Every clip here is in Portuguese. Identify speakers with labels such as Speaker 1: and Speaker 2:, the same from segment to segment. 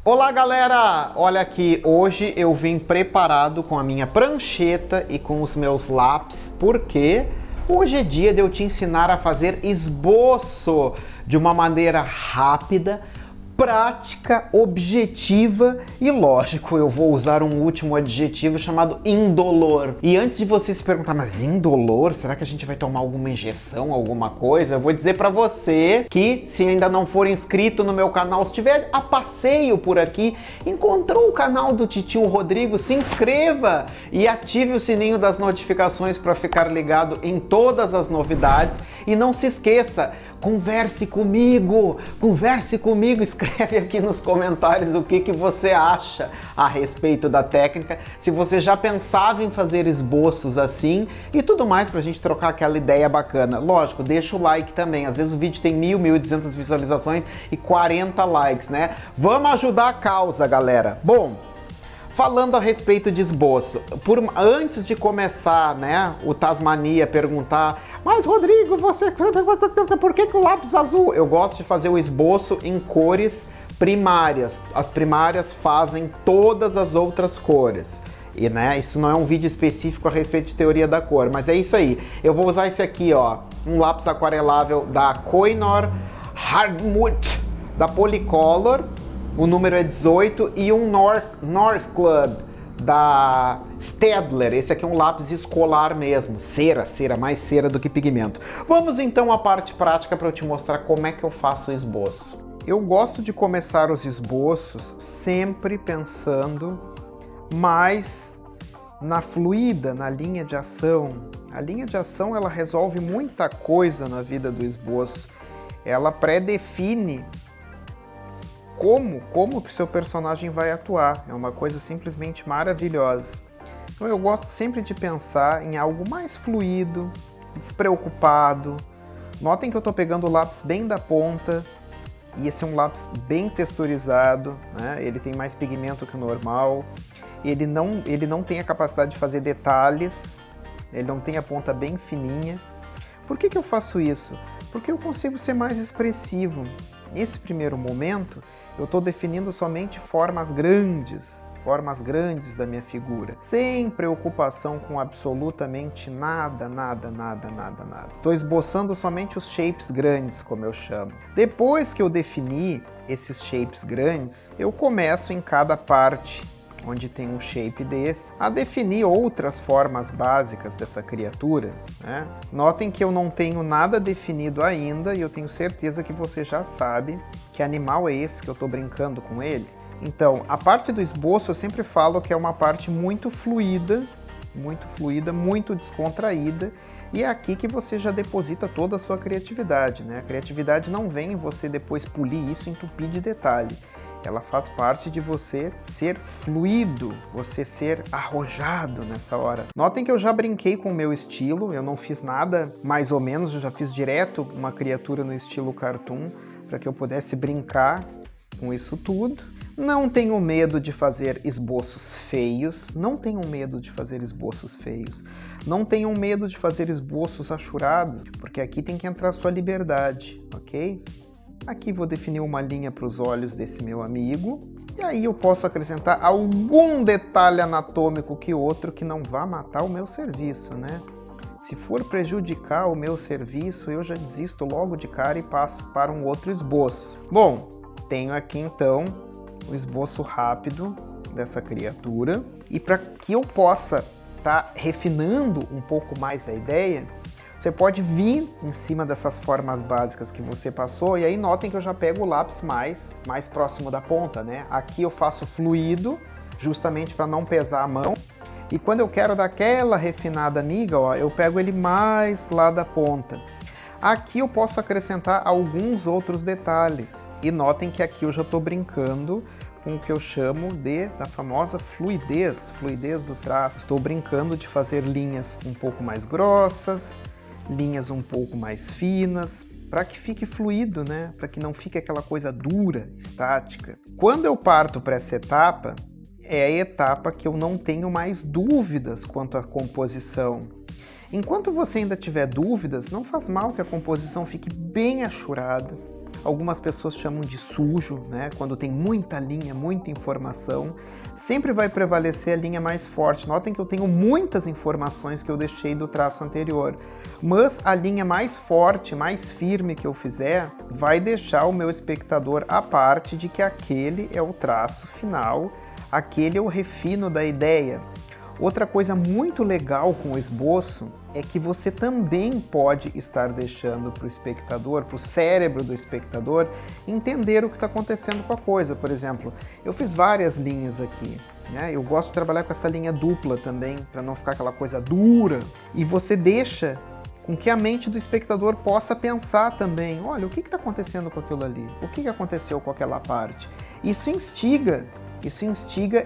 Speaker 1: Olá galera, olha aqui, hoje eu vim preparado com a minha prancheta e com os meus lápis, porque hoje é dia de eu te ensinar a fazer esboço de uma maneira rápida, prática, objetiva e lógico, eu vou usar um último adjetivo chamado indolor. E antes de você se perguntar, mas indolor? Será que a gente vai tomar alguma injeção, alguma coisa? Eu vou dizer pra você que se ainda não for inscrito no meu canal, se estiver a passeio por aqui, encontrou o canal do Titio Rodrigo, se inscreva e ative o sininho das notificações para ficar ligado em todas as novidades. E não se esqueça, converse comigo, escreve aqui nos comentários o que você acha a respeito da técnica, se você já pensava em fazer esboços assim e tudo mais pra gente trocar aquela ideia bacana. Lógico, deixa o like também, às vezes o vídeo tem 1.200 visualizações e 40 likes, né? Vamos ajudar a causa, galera. Bom, falando a respeito de esboço, antes de começar, né, o Tasmania perguntar, mas Rodrigo, por que o lápis azul? Eu gosto de fazer o esboço em cores primárias. As primárias fazem todas as outras cores. E, né, isso não é um vídeo específico a respeito de teoria da cor, mas é isso aí. Eu vou usar esse aqui, ó, um lápis aquarelável da Koh-i-Noor Hardtmuth, da Polycolor. O número é 18 e um North Club da Staedtler. Esse aqui é um lápis escolar mesmo, cera, mais cera do que pigmento. Vamos então à parte prática para eu te mostrar como é que eu faço o esboço. Eu gosto de começar os esboços sempre pensando mais na fluida, na linha de ação. A linha de ação ela resolve muita coisa na vida do esboço. Ela pré-define como que o seu personagem vai atuar. É uma coisa simplesmente maravilhosa. Então eu gosto sempre de pensar em algo mais fluido, despreocupado. Notem que eu estou pegando o lápis bem da ponta, e esse é um lápis bem texturizado, né? Ele tem mais pigmento que o normal, ele não tem a capacidade de fazer detalhes, ele não tem a ponta bem fininha. Por que eu faço isso? Porque eu consigo ser mais expressivo. Nesse primeiro momento, eu estou definindo somente formas grandes da minha figura, sem preocupação com absolutamente nada. Estou esboçando somente os shapes grandes, como eu chamo. Depois que eu definir esses shapes grandes, eu começo em cada parte onde tem um shape desse, a definir outras formas básicas dessa criatura, né? Notem que eu não tenho nada definido ainda e eu tenho certeza que você já sabe que animal é esse que eu estou brincando com ele. Então, a parte do esboço eu sempre falo que é uma parte muito fluida, muito descontraída, e é aqui que você já deposita toda a sua criatividade, né? A criatividade não vem em você depois polir isso, entupir de detalhe. Ela faz parte de você ser fluido, você ser arrojado nessa hora. Notem que eu já brinquei com o meu estilo, eu não fiz nada mais ou menos, eu já fiz direto uma criatura no estilo cartoon, para que eu pudesse brincar com isso tudo. Não tenho medo de fazer esboços feios, não tenham medo de fazer esboços feios, não tenham medo de fazer esboços achurados, porque aqui tem que entrar a sua liberdade, ok? Aqui vou definir uma linha para os olhos desse meu amigo, e aí eu posso acrescentar algum detalhe anatômico que outro que não vá matar o meu serviço, né? Se for prejudicar o meu serviço, eu já desisto logo de cara e passo para um outro esboço. Bom, tenho aqui então o esboço rápido dessa criatura, e para que eu possa estar refinando um pouco mais a ideia, você pode vir em cima dessas formas básicas que você passou, e aí notem que eu já pego o lápis mais próximo da ponta, né? Aqui eu faço fluido, justamente para não pesar a mão, e quando eu quero dar aquela refinada amiga, ó, eu pego ele mais lá da ponta. Aqui eu posso acrescentar alguns outros detalhes, e notem que aqui eu já estou brincando com o que eu chamo da famosa fluidez do traço. Estou brincando de fazer linhas um pouco mais grossas, linhas um pouco mais finas, para que fique fluido, né? Para que não fique aquela coisa dura, estática. Quando eu parto para essa etapa, é a etapa que eu não tenho mais dúvidas quanto à composição. Enquanto você ainda tiver dúvidas, não faz mal que a composição fique bem achurada, algumas pessoas chamam de sujo, né? Quando tem muita linha, muita informação, sempre vai prevalecer a linha mais forte. Notem que eu tenho muitas informações que eu deixei do traço anterior, mas a linha mais forte, mais firme que eu fizer, vai deixar o meu espectador à parte de que aquele é o traço final, aquele é o refino da ideia. Outra coisa muito legal com o esboço é que você também pode estar deixando para o espectador, para o cérebro do espectador, entender o que está acontecendo com a coisa. Por exemplo, eu fiz várias linhas aqui, né? Eu gosto de trabalhar com essa linha dupla também, para não ficar aquela coisa dura. E você deixa com que a mente do espectador possa pensar também, olha, o que está acontecendo com aquilo ali? O que aconteceu com aquela parte? Isso instiga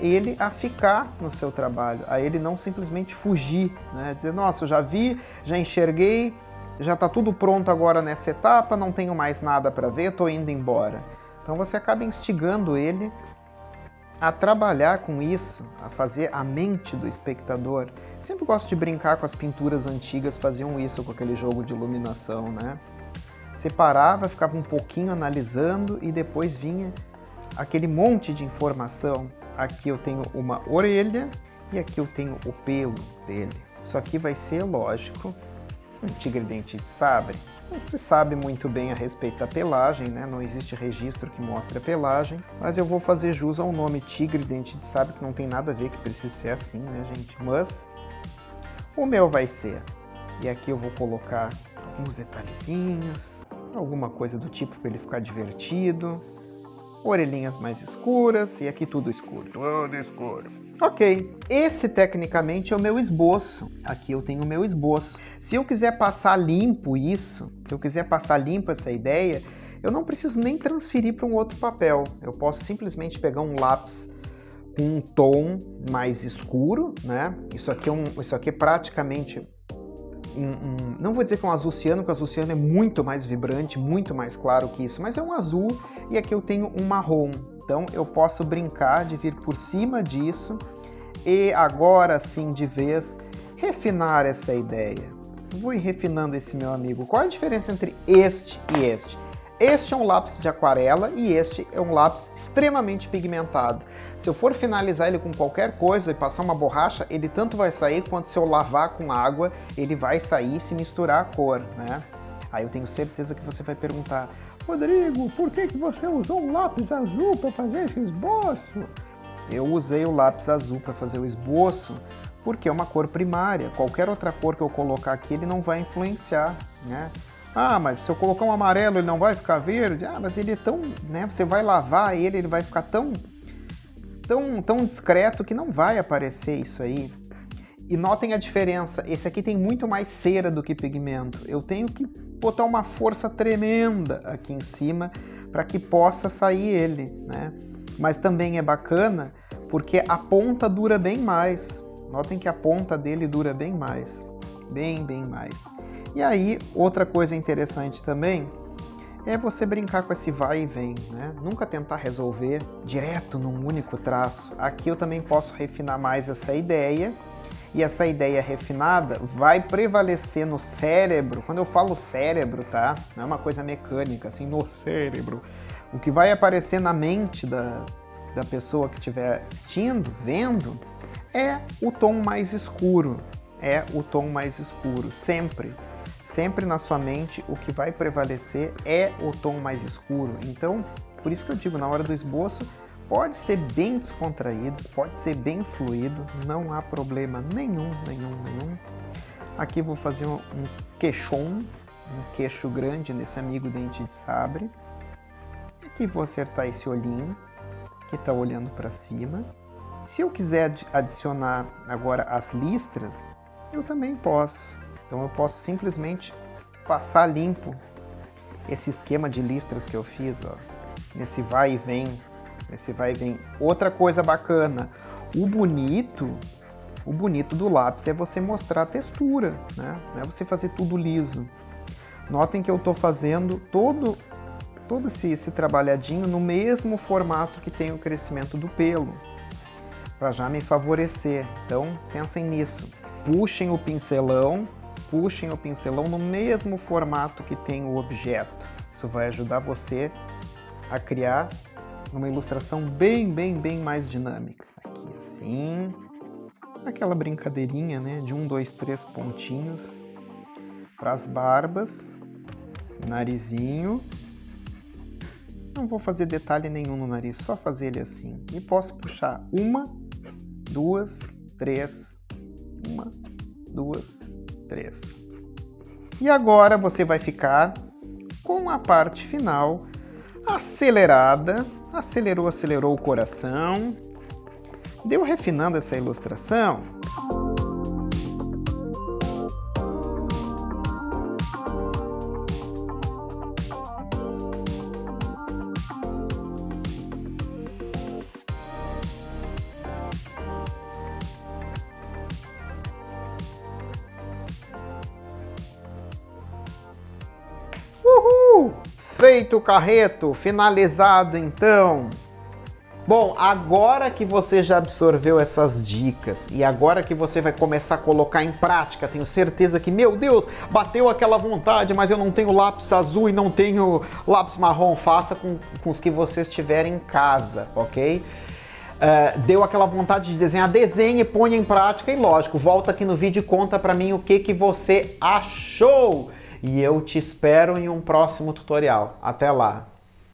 Speaker 1: ele a ficar no seu trabalho, a ele não simplesmente fugir, né? Dizer, nossa, eu já vi, já enxerguei, já está tudo pronto agora nessa etapa, não tenho mais nada para ver, estou indo embora. Então você acaba instigando ele a trabalhar com isso, a fazer a mente do espectador. Sempre gosto de brincar com as pinturas antigas, faziam isso com aquele jogo de iluminação, né? Separava, ficava um pouquinho analisando e depois vinha aquele monte de informação. Aqui eu tenho uma orelha e aqui eu tenho o pelo dele. Isso aqui vai ser, lógico, um tigre-dente de sabre. Não se sabe muito bem a respeito da pelagem, né? Não existe registro que mostre a pelagem, mas eu vou fazer jus ao nome tigre-dente de sabre, que não tem nada a ver, que precisa ser assim, né, gente? Mas o meu vai ser. E aqui eu vou colocar alguns detalhezinhos, alguma coisa do tipo para ele ficar divertido. Orelhinhas mais escuras, e aqui tudo escuro. Tudo escuro. Ok, esse tecnicamente é o meu esboço. Aqui eu tenho o meu esboço. Se eu quiser passar limpo isso, se eu quiser passar limpo essa ideia, eu não preciso nem transferir para um outro papel. Eu posso simplesmente pegar um lápis com um tom mais escuro, né? Isso aqui é praticamente não vou dizer que é um azul ciano, porque o azul ciano é muito mais vibrante, muito mais claro que isso, mas é um azul, e aqui eu tenho um marrom. Então eu posso brincar de vir por cima disso e agora sim, de vez, refinar essa ideia. Vou ir refinando esse meu amigo. Qual é a diferença entre este e este? Este é um lápis de aquarela e este é um lápis extremamente pigmentado. Se eu for finalizar ele com qualquer coisa e passar uma borracha, ele tanto vai sair quanto se eu lavar com água, ele vai sair e se misturar a cor, né? Aí eu tenho certeza que você vai perguntar, Rodrigo, por que você usou um lápis azul para fazer esse esboço? Eu usei o lápis azul para fazer o esboço porque é uma cor primária. Qualquer outra cor que eu colocar aqui, ele não vai influenciar, né? Ah, mas se eu colocar um amarelo, ele não vai ficar verde? Ah, mas ele é tão, né? Você vai lavar ele vai ficar tão discreto que não vai aparecer isso aí. E notem a diferença, esse aqui tem muito mais cera do que pigmento. Eu tenho que botar uma força tremenda aqui em cima para que possa sair ele, né? Mas também é bacana porque a ponta dura bem mais. Notem que a ponta dele dura bem mais, bem mais. E aí, outra coisa interessante também é você brincar com esse vai e vem, né? Nunca tentar resolver direto num único traço. Aqui eu também posso refinar mais essa ideia, e essa ideia refinada vai prevalecer no cérebro. Quando eu falo cérebro, tá? Não é uma coisa mecânica, assim, no cérebro. O que vai aparecer na mente da pessoa que estiver assistindo, vendo, é o tom mais escuro. É o tom mais escuro, sempre. Sempre na sua mente, o que vai prevalecer é o tom mais escuro. Então, por isso que eu digo, na hora do esboço, pode ser bem descontraído, pode ser bem fluido, não há problema nenhum. Aqui vou fazer um queixon, um queixo grande nesse amigo dente de sabre. Aqui vou acertar esse olhinho, que está olhando para cima. Se eu quiser adicionar agora as listras, eu também posso. Então eu posso simplesmente passar limpo esse esquema de listras que eu fiz, ó, nesse vai e vem, Outra coisa bacana, o bonito do lápis é você mostrar a textura, né? Não é você fazer tudo liso. Notem que eu estou fazendo todo esse trabalhadinho no mesmo formato que tem o crescimento do pelo, para já me favorecer. Então pensem nisso. Puxem o pincelão no mesmo formato que tem o objeto. Isso vai ajudar você a criar uma ilustração bem mais dinâmica. Aqui assim, aquela brincadeirinha, né, de 1, 2, 3 pontinhos para as barbas, narizinho. Não vou fazer detalhe nenhum no nariz, só fazer ele assim. E posso puxar 1, 2, 3, 1, 2, 3. E agora você vai ficar com a parte final acelerada. Acelerou o coração. Deu refinando essa ilustração. Uhul! Feito o carreto, finalizado então. Bom, agora que você já absorveu essas dicas e agora que você vai começar a colocar em prática, tenho certeza que, meu Deus, bateu aquela vontade, mas eu não tenho lápis azul e não tenho lápis marrom, faça com os que vocês tiverem em casa, ok? Deu aquela vontade de desenhar, desenhe, ponha em prática e lógico, volta aqui no vídeo e conta pra mim o que você achou. E eu te espero em um próximo tutorial. Até lá!